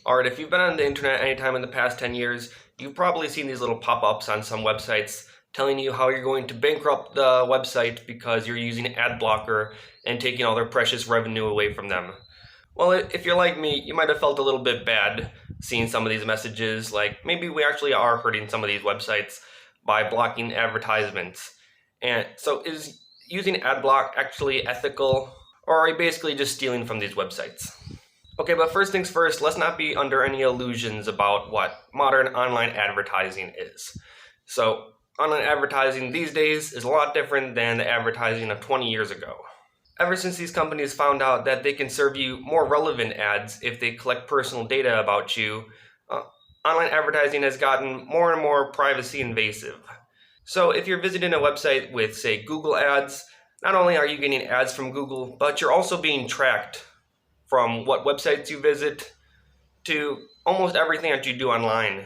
Alright, if you've been on the internet anytime in the past 10 years, you've probably seen these little pop-ups on some websites telling you how you're going to bankrupt the website because you're using ad blocker and taking all their precious revenue away from them. Well, if you're like me, you might have felt a little bit bad seeing some of these messages, like maybe we actually are hurting some of these websites by blocking advertisements. And so is using ad block actually ethical, or are you basically just stealing from these websites? Okay, but first things first, let's not be under any illusions about what modern online advertising is. So, online advertising these days is a lot different than the advertising of 20 years ago. Ever since these companies found out that they can serve you more relevant ads if they collect personal data about you, online advertising has gotten more and more privacy invasive. So if you're visiting a website with, say, Google ads, not only are you getting ads from Google, but you're also being tracked from what websites you visit to almost everything that you do online.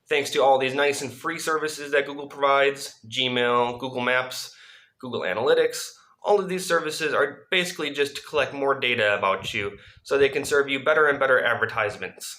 Thanks to all these nice and free services that Google provides, Gmail, Google Maps, Google Analytics, all of these services are basically just to collect more data about you so they can serve you better and better advertisements.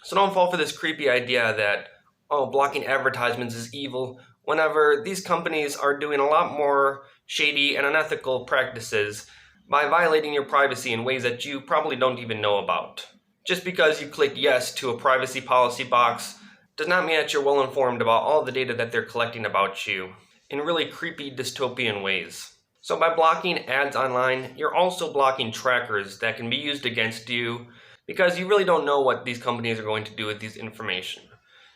So don't fall for this creepy idea that, blocking advertisements is evil, whenever these companies are doing a lot more shady and unethical practices by violating your privacy in ways that you probably don't even know about. Just because you clicked yes to a privacy policy box does not mean that you're well informed about all the data that they're collecting about you in really creepy dystopian ways. So by blocking ads online, you're also blocking trackers that can be used against you because you really don't know what these companies are going to do with this information.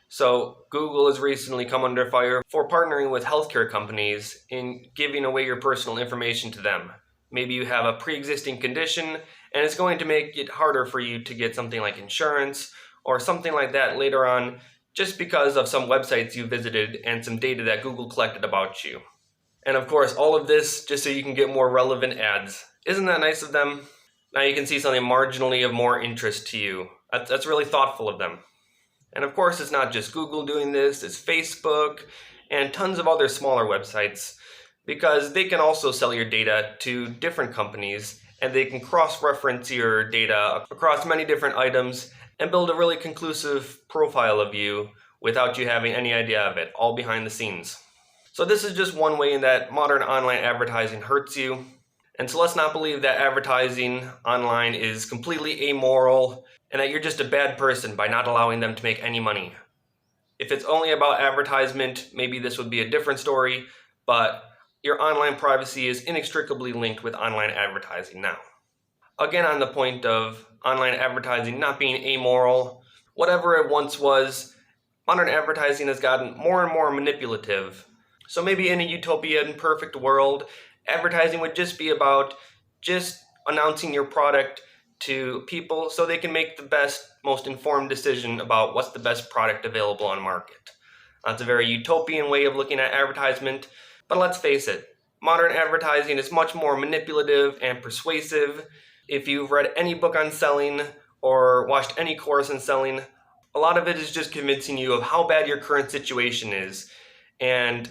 So Google has recently come under fire for partnering with healthcare companies in giving away your personal information to them. Maybe you have a pre-existing condition and it's going to make it harder for you to get something like insurance or something like that later on just because of some websites you visited and some data that Google collected about you. And of course, all of this just so you can get more relevant ads. Isn't that nice of them? Now you can see something marginally of more interest to you. That's really thoughtful of them. And of course, it's not just Google doing this, it's Facebook and tons of other smaller websites, because they can also sell your data to different companies and they can cross-reference your data across many different items and build a really conclusive profile of you without you having any idea of it, all behind the scenes. So this is just one way in that modern online advertising hurts you. And so let's not believe that advertising online is completely amoral and that you're just a bad person by not allowing them to make any money. If it's only about advertisement, maybe this would be a different story, but your online privacy is inextricably linked with online advertising now. Again, on the point of online advertising not being amoral, whatever it once was, modern advertising has gotten more and more manipulative. So maybe in a utopian perfect world, advertising would just be about just announcing your product to people so they can make the best, most informed decision about what's the best product available on market. That's a very utopian way of looking at advertisement. But let's face it, modern advertising is much more manipulative and persuasive. If you've read any book on selling or watched any course on selling, a lot of it is just convincing you of how bad your current situation is. And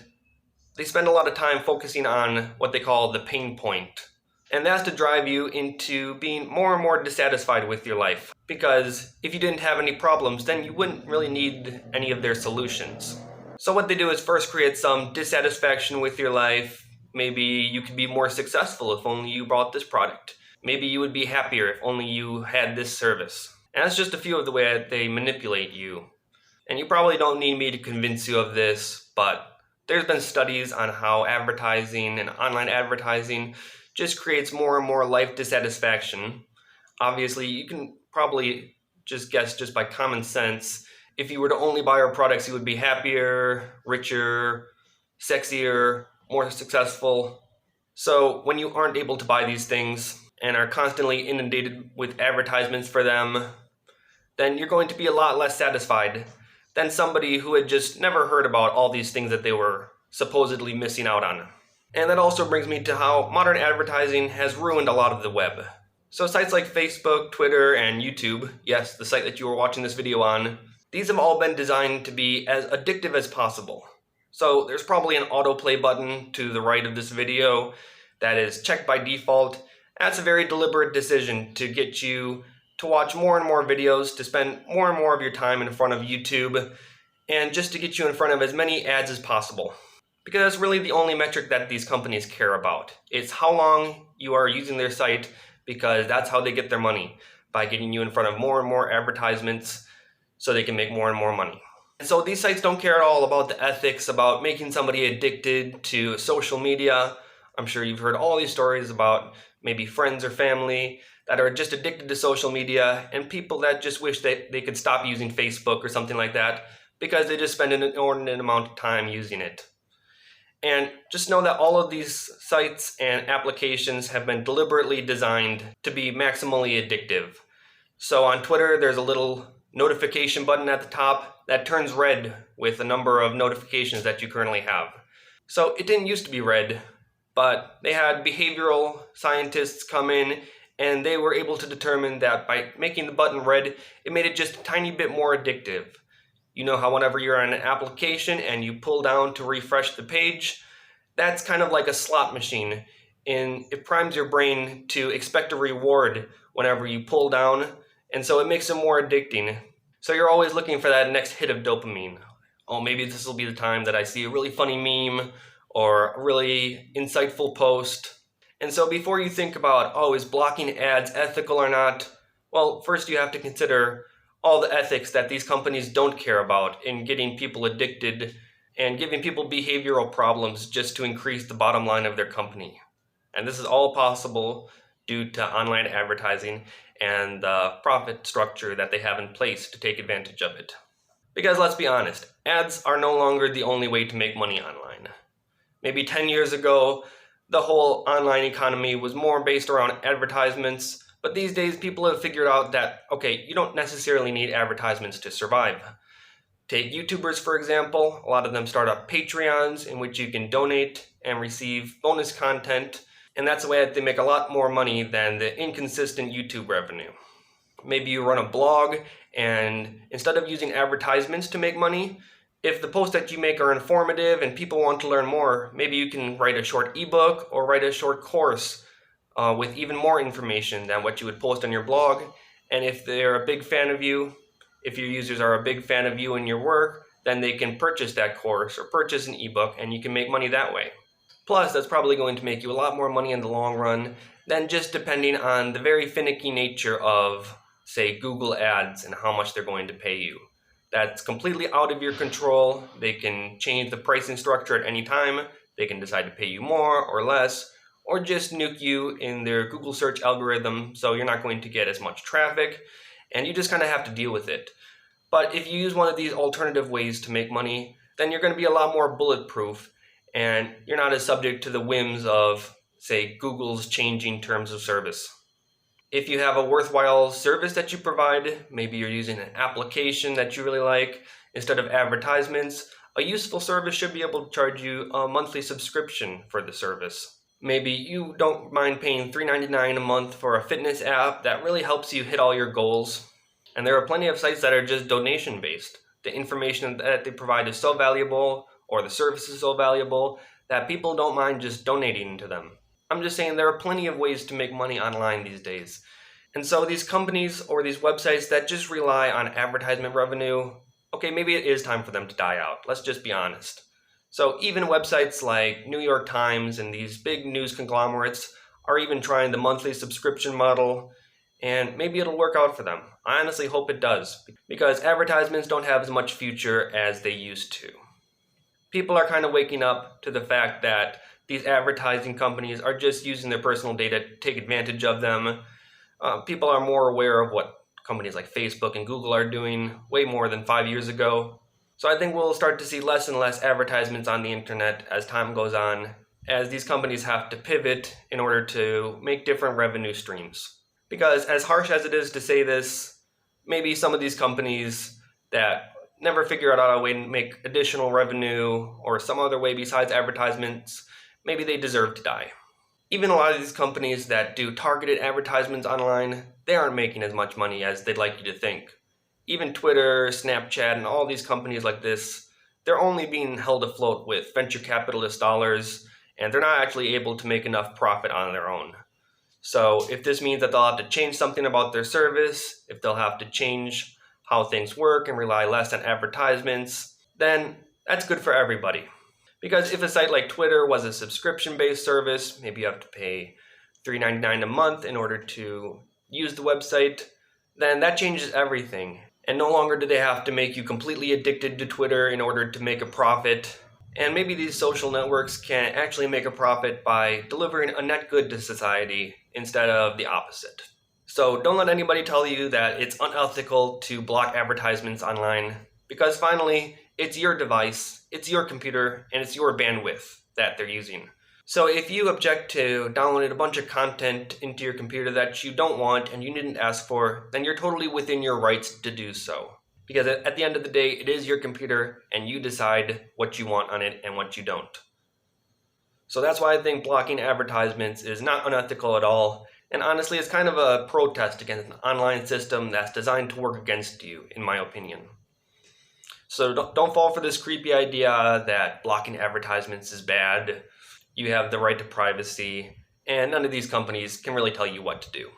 they spend a lot of time focusing on what they call the pain point. And that's to drive you into being more and more dissatisfied with your life. Because if you didn't have any problems, then you wouldn't really need any of their solutions. So what they do is first create some dissatisfaction with your life. Maybe you could be more successful if only you bought this product. Maybe you would be happier if only you had this service. And that's just a few of the way that they manipulate you. And you probably don't need me to convince you of this, but there's been studies on how advertising and online advertising just creates more and more life dissatisfaction. Obviously, you can probably just guess just by common sense, if you were to only buy our products, you would be happier, richer, sexier, more successful. So when you aren't able to buy these things and are constantly inundated with advertisements for them, then you're going to be a lot less satisfied than somebody who had just never heard about all these things that they were supposedly missing out on. And that also brings me to how modern advertising has ruined a lot of the web. So sites like Facebook, Twitter, and YouTube, yes, the site that you were watching this video on, these have all been designed to be as addictive as possible. So there's probably an autoplay button to the right of this video that is checked by default. That's a very deliberate decision to get you to to watch more and more videos, to spend more and more of your time in front of YouTube, and just to get you in front of as many ads as possible. Because that's really the only metric that these companies care about. It's how long you are using their site, because that's how they get their money, by getting you in front of more and more advertisements so they can make more and more money. And so these sites don't care at all about the ethics, about making somebody addicted to social media. I'm sure you've heard all these stories about maybe friends or family that are just addicted to social media, and people that just wish they could stop using Facebook or something like that because they just spend an inordinate amount of time using it. And just know that all of these sites and applications have been deliberately designed to be maximally addictive. So on Twitter, there's a little notification button at the top that turns red with the number of notifications that you currently have. So it didn't used to be red, but they had behavioral scientists come in and they were able to determine that by making the button red, it made it just a tiny bit more addictive. You know how whenever you're on an application and you pull down to refresh the page, that's kind of like a slot machine, and it primes your brain to expect a reward whenever you pull down, and so it makes it more addicting. So you're always looking for that next hit of dopamine. Oh, maybe this will be the time that I see a really funny meme or a really insightful post. And so before you think about, oh, is blocking ads ethical or not? Well, first you have to consider all the ethics that these companies don't care about in getting people addicted and giving people behavioral problems just to increase the bottom line of their company. And this is all possible due to online advertising and the profit structure that they have in place to take advantage of it. Because let's be honest, ads are no longer the only way to make money online. Maybe 10 years ago, the whole online economy was more based around advertisements, but these days people have figured out that, okay, you don't necessarily need advertisements to survive. Take YouTubers, for example. A lot of them start up Patreons in which you can donate and receive bonus content, and that's a way that they make a lot more money than the inconsistent YouTube revenue. Maybe you run a blog, and instead of using advertisements to make money, if the posts that you make are informative and people want to learn more, maybe you can write a short ebook or write a short course with even more information than what you would post on your blog. And if they're a big fan of you, if your users are a big fan of you and your work, then they can purchase that course or purchase an ebook, and you can make money that way. Plus, that's probably going to make you a lot more money in the long run than just depending on the very finicky nature of, say, Google Ads and how much they're going to pay you. That's completely out of your control. They can change the pricing structure at any time. They can decide to pay you more or less, or just nuke you in their Google search algorithm so you're not going to get as much traffic, and you just kind of have to deal with it. But if you use one of these alternative ways to make money, then you're going to be a lot more bulletproof, and you're not as subject to the whims of, say, Google's changing terms of service. If you have a worthwhile service that you provide, maybe you're using an application that you really like instead of advertisements, a useful service should be able to charge you a monthly subscription for the service. Maybe you don't mind paying $3.99 a month for a fitness app that really helps you hit all your goals. And there are plenty of sites that are just donation based. The information that they provide is so valuable, or the service is so valuable, that people don't mind just donating to them. I'm just saying there are plenty of ways to make money online these days. And so these companies or these websites that just rely on advertisement revenue, okay, maybe it is time for them to die out. Let's just be honest. So even websites like New York Times and these big news conglomerates are even trying the monthly subscription model, and maybe it'll work out for them. I honestly hope it does, because advertisements don't have as much future as they used to. People are kind of waking up to the fact that these advertising companies are just using their personal data to take advantage of them. People are more aware of what companies like Facebook and Google are doing way more than 5 years ago. So I think we'll start to see less and less advertisements on the internet as time goes on, as these companies have to pivot in order to make different revenue streams. Because as harsh as it is to say this, maybe some of these companies that never figure out a way to make additional revenue or some other way besides advertisements, maybe they deserve to die. Even a lot of these companies that do targeted advertisements online, they aren't making as much money as they'd like you to think. Even Twitter, Snapchat, and all these companies like this, they're only being held afloat with venture capitalist dollars, and they're not actually able to make enough profit on their own. So if this means that they'll have to change something about their service, if they'll have to change how things work and rely less on advertisements, then that's good for everybody. Because if a site like Twitter was a subscription-based service, maybe you have to pay $3.99 a month in order to use the website, then that changes everything. And no longer do they have to make you completely addicted to Twitter in order to make a profit. And maybe these social networks can actually make a profit by delivering a net good to society instead of the opposite. So don't let anybody tell you that it's unethical to block advertisements online, because finally, it's your device, it's your computer, and it's your bandwidth that they're using. So if you object to downloading a bunch of content into your computer that you don't want and you didn't ask for, then you're totally within your rights to do so. Because at the end of the day, it is your computer and you decide what you want on it and what you don't. So that's why I think blocking advertisements is not unethical at all. And honestly, it's kind of a protest against an online system that's designed to work against you, in my opinion. So don't fall for this creepy idea that blocking advertisements is bad. You have the right to privacy, and none of these companies can really tell you what to do.